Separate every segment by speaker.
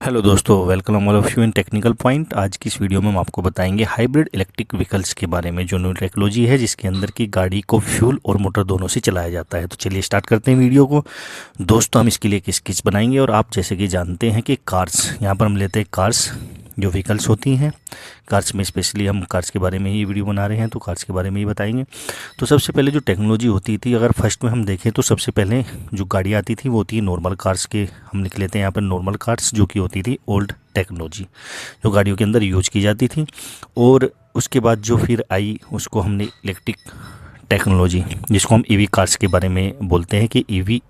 Speaker 1: Hello दोस्तों, welcome all of you in technical point. आज की इस वीडियो में हम आपको बताएंगे हाइब्रिड इलेक्ट्रिक व्हीकल्स के बारे में, जो न्यू टेक्नोलॉजी है जिसके अंदर की गाड़ी को फ्यूल और मोटर दोनों से चलाया जाता है। तो चलिए स्टार्ट करते हैं वीडियो को। दोस्तों, हम इसके लिए एक स्केच बनाएंगे और आप जैसे कि जानते हैं कि कार्स, यहाँ पर हम लेते हैं कार्स जो व्हीकल्स होती हैं। कार्स में स्पेशली हम कार्स के बारे में ही वीडियो बना रहे हैं, तो कार्स के बारे में ही बताएंगे। तो सबसे पहले जो टेक्नोलॉजी होती थी, अगर फर्स्ट में हम देखें तो सबसे पहले जो गाड़ी आती थी वो होती है नॉर्मल कार्स के, हम लिख लेते हैं यहाँ पर नॉर्मल कार्स, जो कि होती थी ओल्ड टेक्नोलॉजी, जो गाड़ियों के अंदर यूज की जाती थी। और उसके बाद जो फिर आई उसको हमने इलेक्ट्रिक टेक्नोलॉजी, जिसको हम ईवी कार्स के बारे में बोलते हैं कि ईवी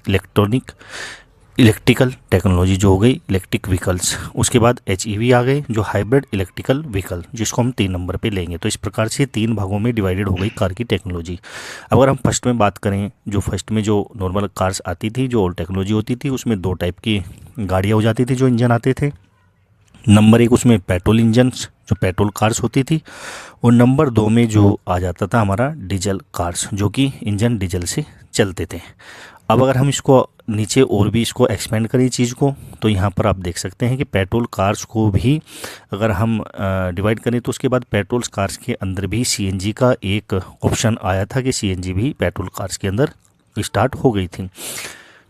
Speaker 1: इलेक्ट्रिकल टेक्नोलॉजी जो हो गई इलेक्ट्रिक व्हीकल्स। उसके बाद HEV आ गए, जो हाइब्रिड इलेक्ट्रिकल व्हीकल, जिसको हम 3 नंबर पे लेंगे। तो इस प्रकार से 3 भागों में डिवाइडेड हो गई कार की टेक्नोलॉजी। अगर हम फर्स्ट में बात करें, जो फर्स्ट में जो नॉर्मल कार्स आती थी, जो ओल्ड टेक्नोलॉजी होती थी, उसमें 2 टाइप की गाड़ियाँ हो जाती थी जो इंजन आते थे। नंबर 1 उसमें पेट्रोल इंजन्स, जो पेट्रोल कार्स होती थी। और नंबर 2 में जो आ जाता था हमारा डीजल कार्स, जो कि इंजन डीजल से चलते थे। अब अगर हम इसको नीचे और भी इसको एक्सपेंड करें चीज़ को, तो यहाँ पर आप देख सकते हैं कि पेट्रोल कार्स को भी अगर हम डिवाइड करें तो उसके बाद पेट्रोल कार्स के अंदर भी CNG का एक ऑप्शन आया था कि CNG भी पेट्रोल कार्स के अंदर स्टार्ट हो गई थी।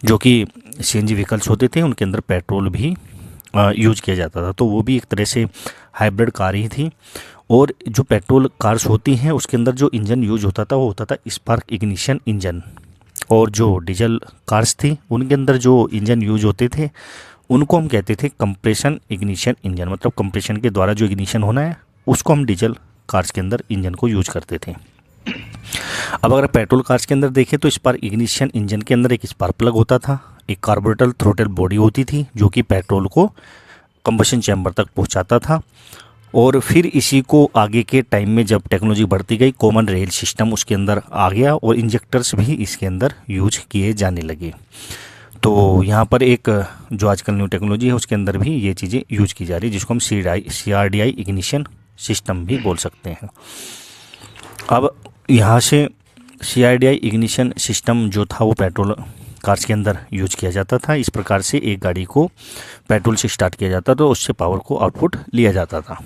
Speaker 1: जो कि CNG व्हीकल्स होते थे उनके अंदर पेट्रोल भी यूज किया जाता था, तो वो भी एक तरह से हाइब्रिड कार ही थी। और जो पेट्रोल कार्स होती हैं उसके अंदर जो इंजन यूज होता था वो होता था स्पार्क इग्निशन इंजन। और जो डीजल कार्स थी उनके अंदर जो इंजन यूज होते थे उनको हम कहते थे कंप्रेशन इग्निशन इंजन, मतलब कंप्रेशन के द्वारा जो इग्निशन होना है उसको हम डीजल कार्स के अंदर इंजन को यूज करते थे। अब अगर पेट्रोल कार्स के अंदर देखें तो स्पार्क इग्निशन इंजन के अंदर एक स्पार्क प्लग होता था, एक कार्बोरेटर थ्रोटल बॉडी होती थी जो कि पेट्रोल को कंबशन चैम्बर तक पहुंचाता था। और फिर इसी को आगे के टाइम में जब टेक्नोलॉजी बढ़ती गई, कॉमन रेल सिस्टम उसके अंदर आ गया और इंजेक्टर्स भी इसके अंदर यूज किए जाने लगे। तो यहाँ पर एक जो आजकल न्यू टेक्नोलॉजी है उसके अंदर भी ये चीज़ें यूज की जा रही है, जिसको हम CRDI इग्निशन सिस्टम भी बोल सकते हैं। अब यहाँ से CRDI इग्निशन सिस्टम जो था वो पेट्रोल कार्स के अंदर यूज किया जाता था। इस प्रकार से एक गाड़ी को पेट्रोल से स्टार्ट किया जाता था, तो उससे पावर को आउटपुट लिया जाता था।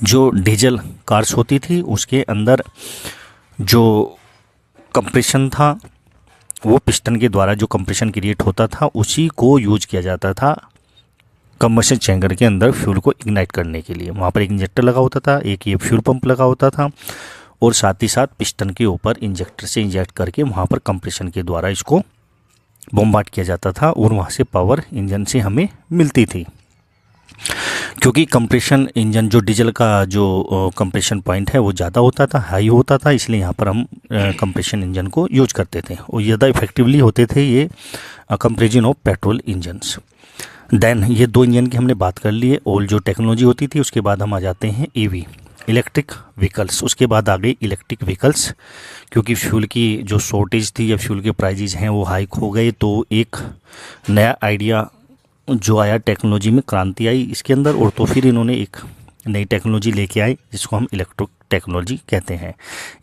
Speaker 1: जो डीजल कार्स होती थी उसके अंदर जो कंप्रेशन था वो पिस्टन के द्वारा जो कंप्रेशन क्रिएट होता था उसी को यूज किया जाता था कंबशन चैम्बर के अंदर फ्यूल को इग्नाइट करने के लिए। वहाँ पर एक इंजेक्टर लगा होता था, एक ये फ्यूल पंप लगा होता था, और साथ ही साथ पिस्टन के ऊपर इंजेक्टर से इंजेक्ट करके वहाँ पर कंप्रेशन के द्वारा इसको बॉम्बार्ड किया जाता था और वहाँ से पावर इंजन से हमें मिलती थी। क्योंकि कंप्रेशन इंजन जो डीजल का जो कंप्रेशन पॉइंट है वो ज़्यादा होता था, हाई होता था, इसलिए यहाँ पर हम कंप्रेशन इंजन को यूज करते थे और ज़्यादा इफेक्टिवली होते थे ये comparison of petrol engines. Then ये 2 इंजन की हमने बात कर ली है, और जो टेक्नोलॉजी होती थी उसके बाद हम आ जाते हैं EV इलेक्ट्रिक व्हीकल्स। उसके बाद आ गई इलेक्ट्रिक व्हीकल्स, क्योंकि फ्यूल की जो शॉर्टेज थी या फ्यूल के प्राइजेज हैं वो हाइक हो गए, तो एक नया आइडिया जो आया, टेक्नोलॉजी में क्रांति आई इसके अंदर, और तो फिर इन्होंने एक नई टेक्नोलॉजी लेके आए जिसको हम इलेक्ट्रिक टेक्नोलॉजी कहते हैं।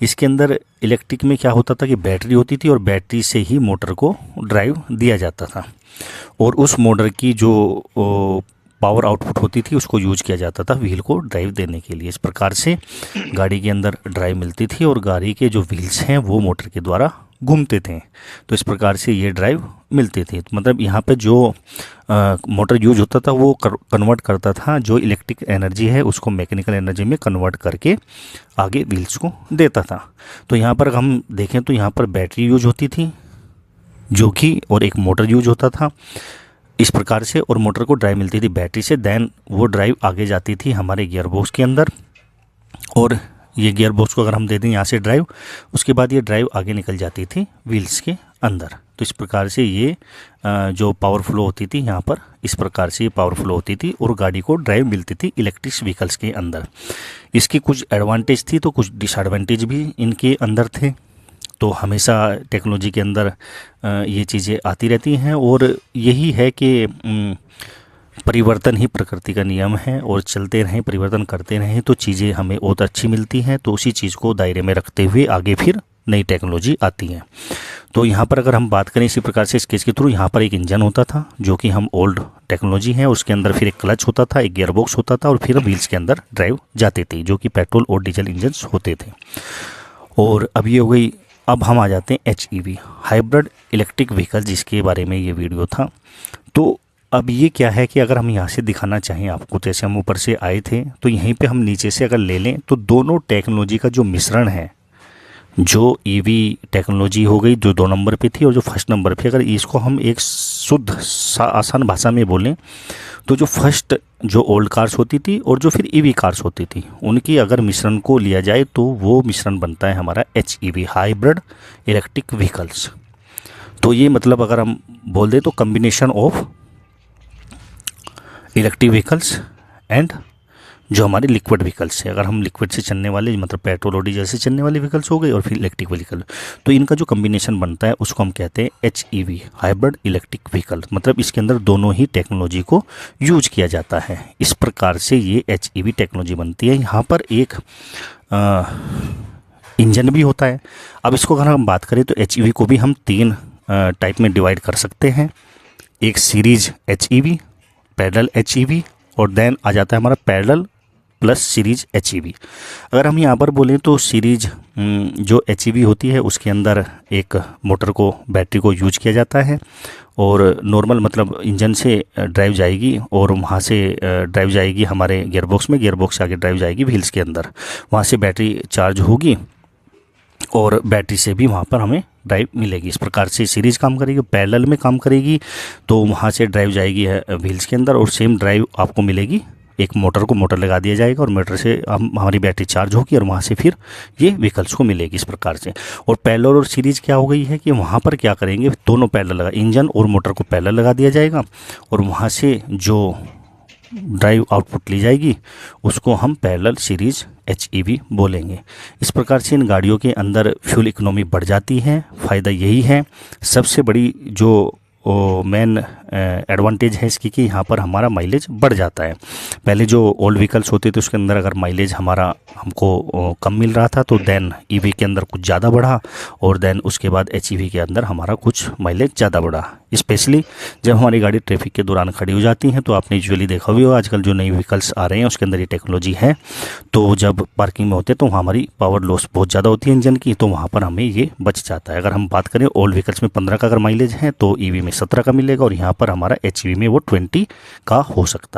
Speaker 1: इसके अंदर इलेक्ट्रिक में क्या होता था कि बैटरी होती थी और बैटरी से ही मोटर को ड्राइव दिया जाता था, और उस मोटर की जो पावर आउटपुट होती थी उसको यूज किया जाता था व्हील को ड्राइव देने के लिए। इस प्रकार से गाड़ी के अंदर ड्राइव मिलती थी और गाड़ी के जो व्हील्स हैं वो मोटर के द्वारा घूमते थे, तो इस प्रकार से ये ड्राइव मिलती थी। तो मतलब यहाँ पे जो मोटर यूज होता था वो कन्वर्ट करता था जो इलेक्ट्रिक एनर्जी है उसको मैकेनिकल एनर्जी में कन्वर्ट करके आगे व्हील्स को देता था। तो यहाँ पर हम देखें तो यहाँ पर बैटरी यूज होती थी जो कि, और एक मोटर यूज होता था इस प्रकार से, और मोटर को ड्राइव मिलती थी बैटरी से। देन वो ड्राइव आगे जाती थी हमारे गियर बॉक्स के अंदर, और ये गियर बॉक्स को अगर हम दे दें यहाँ से ड्राइव, उसके बाद ये ड्राइव आगे निकल जाती थी व्हील्स के अंदर। तो इस प्रकार से ये जो पावर फ्लो होती थी यहाँ पर, इस प्रकार से ये पावर फ्लो होती थी और गाड़ी को ड्राइव मिलती थी इलेक्ट्रिक व्हीकल्स के अंदर। इसकी कुछ एडवांटेज थी तो कुछ डिसएडवांटेज भी इनके अंदर थे। तो हमेशा टेक्नोलॉजी के अंदर ये चीज़ें आती रहती हैं, और यही है कि परिवर्तन ही प्रकृति का नियम है, और चलते रहें, परिवर्तन करते रहें तो चीज़ें हमें और अच्छी मिलती हैं। तो उसी चीज़ को दायरे में रखते हुए आगे फिर नई टेक्नोलॉजी आती है। तो यहाँ पर अगर हम बात करें इसी प्रकार से स्केच के थ्रू, यहाँ पर एक इंजन होता था जो कि हम ओल्ड टेक्नोलॉजी है, उसके अंदर फिर एक क्लच होता था, एक गियर बॉक्स होता था और फिर व्हील्स के अंदर ड्राइव जाते थे जो कि पेट्रोल और डीजल इंजन होते थे। और अब ये हो गई। अब हम आ जाते हैं HEV, हाइब्रिड इलेक्ट्रिक व्हीकल, जिसके बारे में ये वीडियो था। तो अब ये क्या है कि अगर हम यहाँ से दिखाना चाहें आपको, जैसे हम ऊपर से आए थे तो यहीं पे हम नीचे से अगर ले लें तो दोनों टेक्नोलॉजी का जो मिश्रण है, जो EV टेक्नोलॉजी हो गई जो 2 नंबर पे थी और जो फर्स्ट नंबर पे, अगर इसको हम एक शुद्ध आसान भाषा में बोलें तो जो फर्स्ट जो ओल्ड कार्स होती थी और जो फिर EV कार्स होती थी, उनकी अगर मिश्रण को लिया जाए तो वो मिश्रण बनता है हमारा HEV, हाइब्रिड इलेक्ट्रिक व्हीकल्स। तो ये मतलब अगर हम बोल दें तो combination of electric vehicles and जो हमारे लिक्विड व्हीकल्स है। अगर हम लिक्विड से चलने वाले मतलब पेट्रोल और डीजल से चलने वाले व्हीकल्स हो गए और फिर इलेक्ट्रिक व्हीकल, तो इनका जो कम्बिनेशन बनता है उसको हम कहते हैं HEV, हाइब्रिड इलेक्ट्रिक व्हीकल। मतलब इसके अंदर दोनों ही टेक्नोलॉजी को यूज किया जाता है। इस प्रकार से ये HEV टेक्नोलॉजी बनती है। यहाँ पर एक इंजन भी होता है। अब इसको अगर हम बात करें तो HEV को भी हम 3 टाइप में डिवाइड कर सकते हैं। एक सीरीज HEV, पैरेलल HEV और देन आ जाता है हमारा पैरेलल प्लस सीरीज HEV। अगर हम यहाँ पर बोलें तो सीरीज जो HEV होती है उसके अंदर एक मोटर को, बैटरी को यूज किया जाता है और नॉर्मल मतलब इंजन से ड्राइव जाएगी और वहाँ से ड्राइव जाएगी हमारे गियरबॉक्स में, गियरबॉक्स से आगे ड्राइव जाएगी व्हील्स के अंदर, वहाँ से बैटरी चार्ज होगी और बैटरी से भी वहाँ पर हमें ड्राइव मिलेगी। इस प्रकार से सीरीज काम करेगी। पैरेलल में काम करेगी तो वहाँ से ड्राइव जाएगी है व्हील्स के अंदर और सेम ड्राइव आपको मिलेगी, एक मोटर लगा दिया जाएगा और मोटर से हमारी बैटरी चार्ज होगी और वहाँ से फिर ये व्हीकल्स को मिलेगी इस प्रकार से। और पैरेलल और सीरीज क्या हो गई है कि वहाँ पर क्या करेंगे, दोनों पैरेलल लगा, इंजन और मोटर को पैरेलल लगा दिया जाएगा और वहाँ से जो ड्राइव आउटपुट ली जाएगी उसको हम पैरेलल सीरीज HEV बोलेंगे। इस प्रकार से इन गाड़ियों के अंदर फ्यूल इकोनॉमी बढ़ जाती है। फ़ायदा यही है, सबसे बड़ी जो मेन एडवांटेज है इसकी कि यहाँ पर हमारा माइलेज बढ़ जाता है। पहले जो ओल्ड व्हीकल्स होते थे उसके अंदर अगर माइलेज हमारा हमको कम मिल रहा था तो देन EV के अंदर कुछ ज़्यादा बढ़ा और देन उसके बाद HEV के अंदर हमारा कुछ माइलेज ज़्यादा बढ़ा। स्पेशली जब हमारी गाड़ी ट्रैफिक के दौरान खड़ी हो जाती हैं तो आपने यूजुअली देखा भी हो आजकल जो नई व्हीकल्स आ रहे हैं उसके अंदर ये टेक्नोलॉजी है, तो जब पार्किंग में होते हैं तो वहाँ हमारी पावर लॉस बहुत ज़्यादा होती है इंजन की, तो वहाँ पर हमें ये बच जाता है। अगर हम बात करें ओल्ड व्हीकल्स में 15 का अगर माइलेज है तो EV में 17 का मिलेगा और यहाँ पर हमारा HEV में वो 20 का हो सकता है।